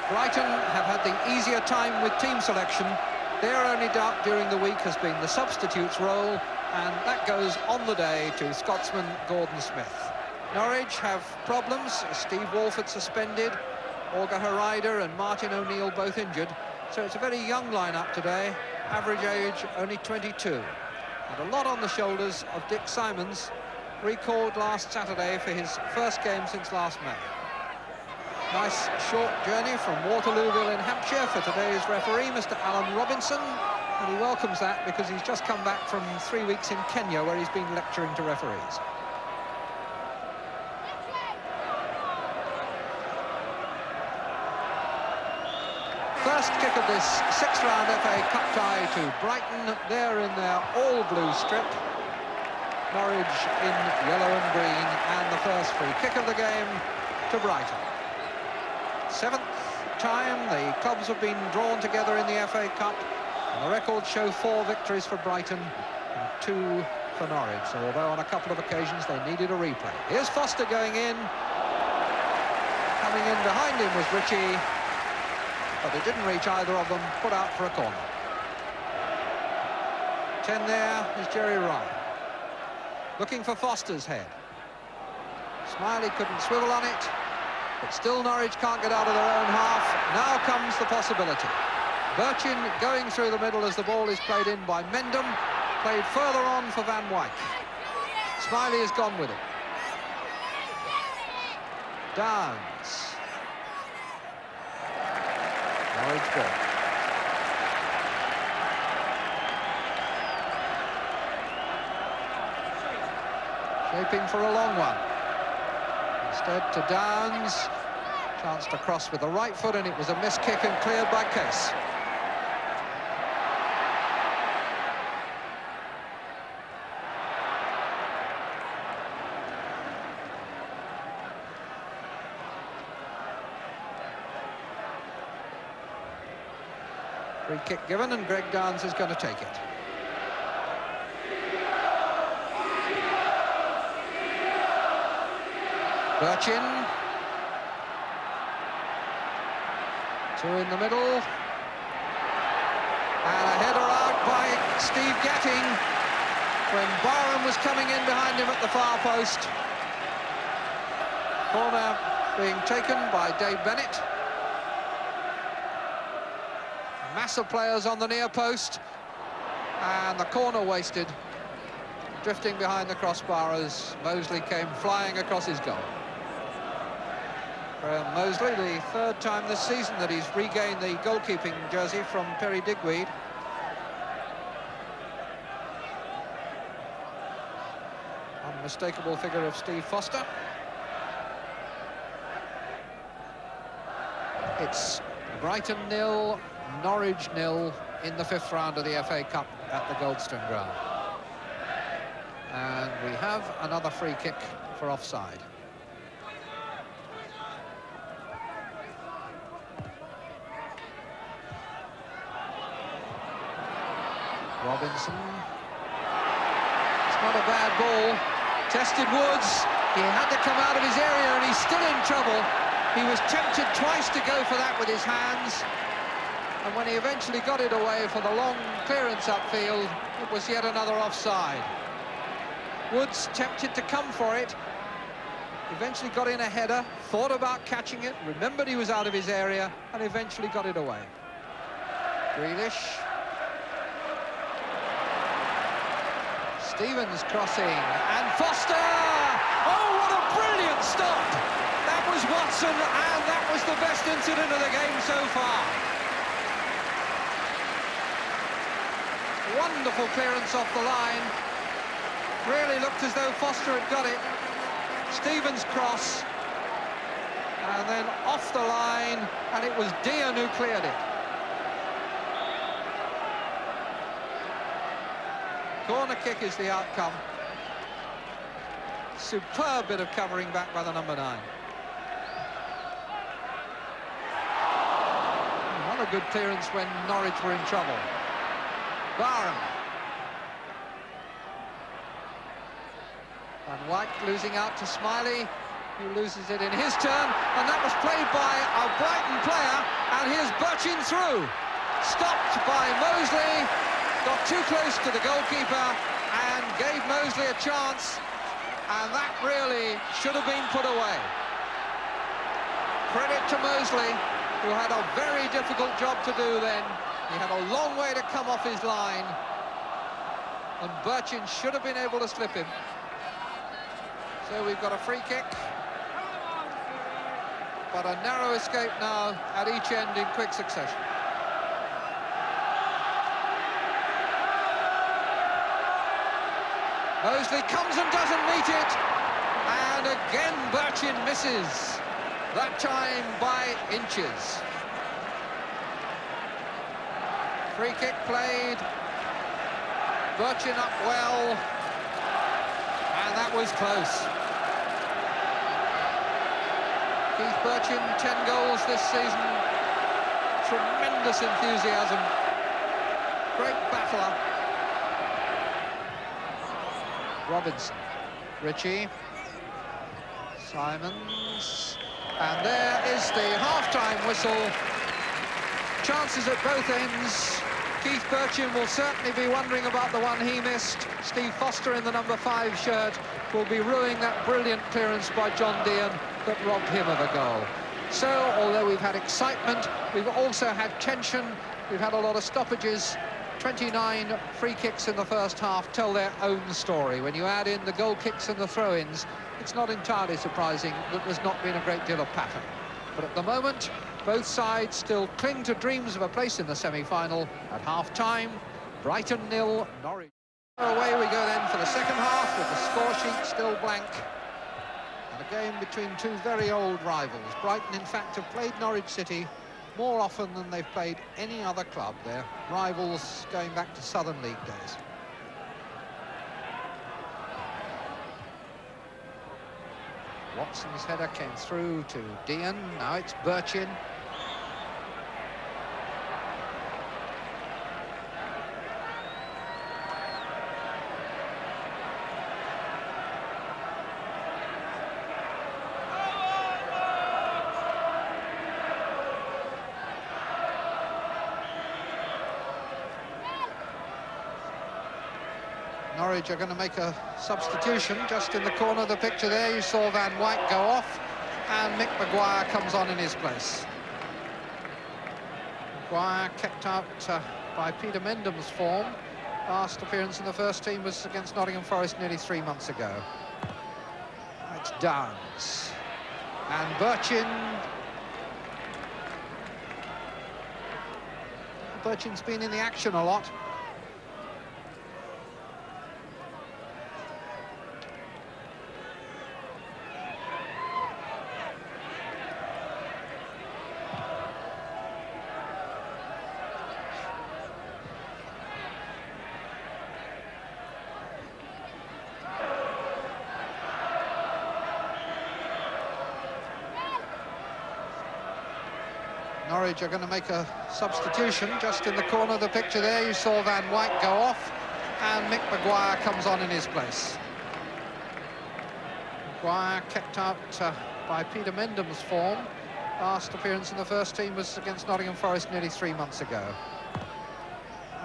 Brighton have had the easier time with team selection. Their only doubt during the week has been the substitutes role, and that goes on the day to Scotsman Gordon Smith. Norwich have problems. Steve Walford suspended, Olga Herrider and Martin O'Neill both injured. So it's a very young lineup today, average age only 22. And a lot on the shoulders of Dick Simons, recalled last Saturday for his first game since last May. Nice short journey from Waterlooville in Hampshire for today's referee, Mr. Alan Robinson, and he welcomes that because he's just come back from 3 weeks in Kenya where he's been lecturing to referees. First kick of this sixth-round FA Cup tie to Brighton. They're in their all-blue strip. Norwich in yellow and green, and the first free kick of the game to Brighton. Seventh time the clubs have been drawn together in the FA Cup, and the records show 4 victories for Brighton and 2 for Norwich. So although on a couple of occasions they needed a replay. Here's Foster going in. Coming in behind him was Ritchie, but it didn't reach either of them, put out for a corner. 10 there is Jerry Ryan. Looking for Foster's head. Smiley couldn't swivel on it, but still Norwich can't get out of their own half. Now comes the possibility. Birchin going through the middle as the ball is played in by Mendham, played further on for Van Wyk. Smiley has gone with it. Downs. Norwich ball. Shaping for a long one. Instead to Downs. Chance to cross with the right foot, and it was a missed kick and cleared by Case. Free kick given, and Greg Downs is going to take it. Birchin. 2 in the middle. And a header out by Steve Gatting when Barham was coming in behind him at the far post. Corner being taken by Dave Bennett. Mass of players on the near post, and the corner wasted, drifting behind the crossbar as Mosley came flying across his goal. Graham Mosley, the 3rd time this season that he's regained the goalkeeping jersey from Perry Digweed. Unmistakable figure of Steve Foster. It's Brighton 0, Norwich 0 in the 5th round of the FA Cup at the Goldstone Ground. And we have another free kick for offside. Robinson. It's not a bad ball. Tested Woods. He had to come out of his area, and he's still in trouble. He was tempted twice to go for that with his hands, and when he eventually got it away for the long clearance upfield, it was yet another offside. Woods tempted to come for it, eventually got in a header, thought about catching it, remembered he was out of his area, and eventually got it away. Grealish. Stevens crossing, and Foster! Oh, what a brilliant stop! That was Watson, and that was the best incident of the game so far. Wonderful clearance off the line. Really looked as though Foster had got it. Stevens cross, and then off the line, and it was Dean who cleared it. Corner kick is the outcome. Superb bit of covering back by the number 9. Another good clearance when Norwich were in trouble. Barham. Van Wyk losing out to Smiley, who loses it in his turn, and that was played by a Brighton player Birchin through. Stopped by Mosley. Got too close to the goalkeeper and gave Mosley a chance. And that really should have been put away. Credit to Mosley, who had a very difficult job to do then. He had a long way to come off his line. And Birchin should have been able to slip him. So we've got a free kick. But a narrow escape now at each end in quick succession. Mosley comes and doesn't meet it. And again Birchin misses. That time by inches. Free kick played. Birchin up well. And that was close. Keith Birchin, 10 goals this season. Tremendous enthusiasm. Great battler. Robinson. Ritchie. Simons. And there is the half-time whistle. Chances at both ends. Keith Birchin will certainly be wondering about the one he missed. Steve Foster in the number 5 shirt will be ruining that brilliant clearance by John Dean that robbed him of a goal. So, although we've had excitement, we've also had tension, we've had a lot of stoppages. 29 free kicks in the first half tell their own story. When you add in the goal kicks and the throw-ins, it's not entirely surprising that there's not been a great deal of pattern. But at the moment, both sides still cling to dreams of a place in the semi-final. At half-time, Brighton 0, Norwich. Away we go then for the second half, with the score sheet still blank. And a game between two very old rivals. Brighton, in fact, have played Norwich City more often than they've played any other club. They're rivals going back to Southern League days. Watson's header came through to Dean. Now it's Birchin. Norwich are going to make a substitution just in the corner of the picture there. You saw Van White go off and Mick Maguire comes on in his place. Maguire kept out by Peter Mendham's form. Last appearance in the first team was against Nottingham Forest nearly 3 months ago. It's Downs. And Birchin's been in the action a lot. Norwich are going to make a substitution just in the corner of the picture there. You saw Van White go off and Mick Maguire comes on in his place. Maguire kept out by Peter Mendham's form. Last appearance in the first team was against Nottingham Forest nearly 3 months ago.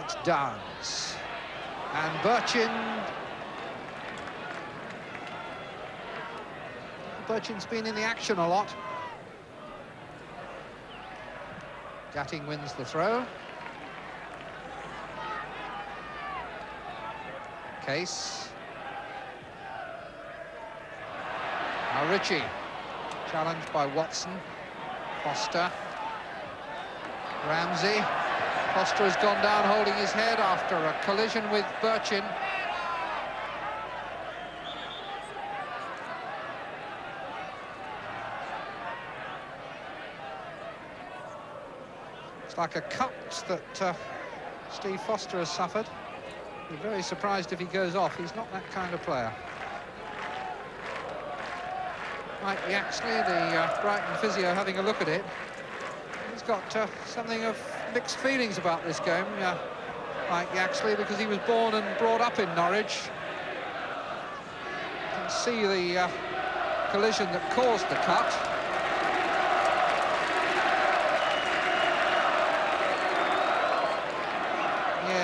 It's Downs. And Birchin's been in the action a lot. Gatting wins the throw. Case. Now Ritchie, challenged by Watson. Foster. Ramsey. Foster has gone down holding his head after a collision with Birchin. It's like a cut that Steve Foster has suffered. Be very surprised if he goes off. He's not that kind of player. Mike Yaxley, the Brighton physio, having a look at it. He's got something of mixed feelings about this game, Mike Yaxley, because he was born and brought up in Norwich. You can see the collision that caused the cut.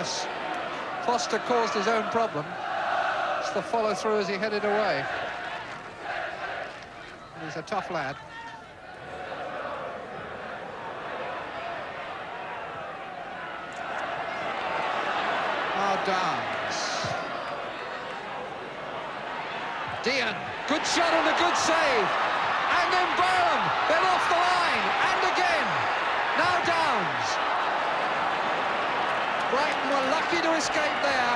guess Foster caused his own problem. It's the follow-through as he headed away. He's a tough lad. Now Downs. Dean, good shot and a good save. And then Bowen, then off the line, and again. Now Downs. Brighton were lucky to escape there.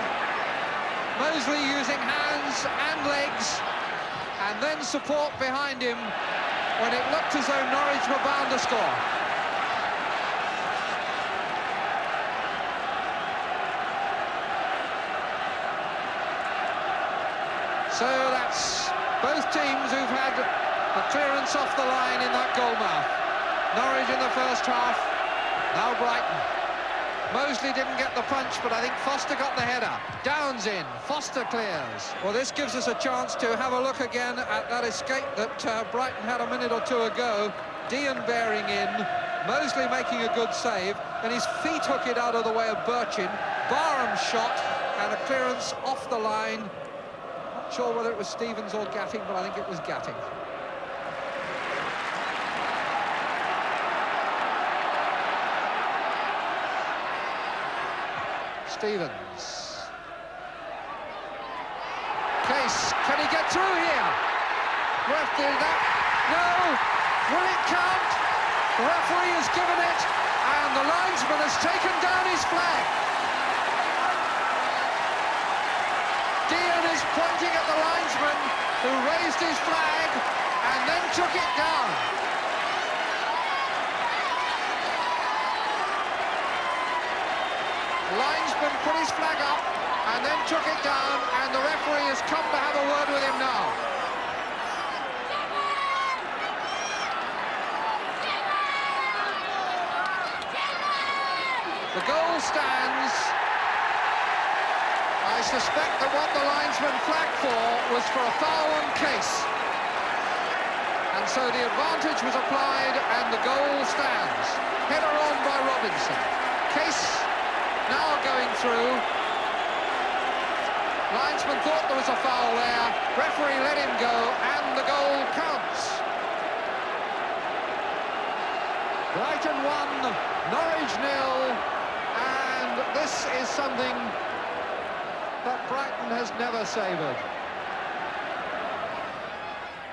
Mosley using hands and legs, and then support behind him when it looked as though Norwich were bound to score. So that's both teams who've had a clearance off the line in that goal mouth. Norwich in the first half, now Brighton. Mosley didn't get the punch, but I think Foster got the header. Downs in, Foster clears. Well, this gives us a chance to have a look again at that escape that Brighton had a minute or two ago. Dean bearing in, Mosley making a good save, and his feet hook it out of the way of Birchin. Barham's shot, and a clearance off the line. Not sure whether it was Stevens or Gatting, but I think it was Gatting. Stevens. Case, can he get through here? Ref did that. No! Will it count? The referee has given it, and the linesman has taken down his flag. Dean is pointing at the linesman, who raised his flag and then took it down. The linesman put his flag up and then took it down, and the referee has come to have a word with him now. The goal stands. I suspect that what the linesman flagged for was for a foul on Case. And so the advantage was applied and the goal stands. Header on by Robinson. Case now going through. Linesman thought there was a foul there. Referee let him go, and the goal counts. Brighton 1, Norwich 0, and this is something that Brighton has never savoured.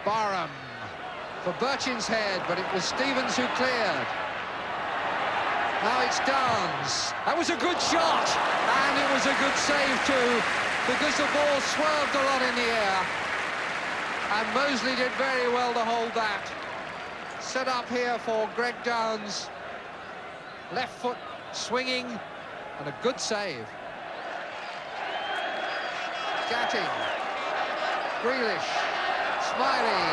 Barham for Birchin's head, but it was Stevens who cleared. Now it's Downs. That was a good shot, and it was a good save too, because the ball swerved a lot in the air, and Mosley did very well to hold that. Set up here for Greg Downs. Left foot swinging, and a good save. Gatting. Grealish. Smiley.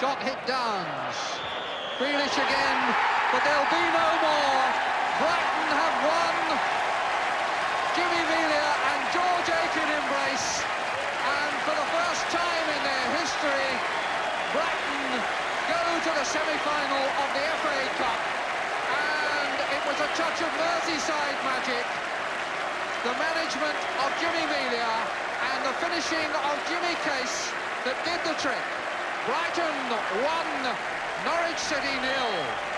Shot hit Downs. Grealish again. But there'll be no more. Brighton have won. Jimmy Melia and George Aiken embrace. And for the first time in their history, Brighton go to the semi-final of the FA Cup. And it was a touch of Merseyside magic. The management of Jimmy Melia and the finishing of Jimmy Case that did the trick. Brighton 1, Norwich City 0.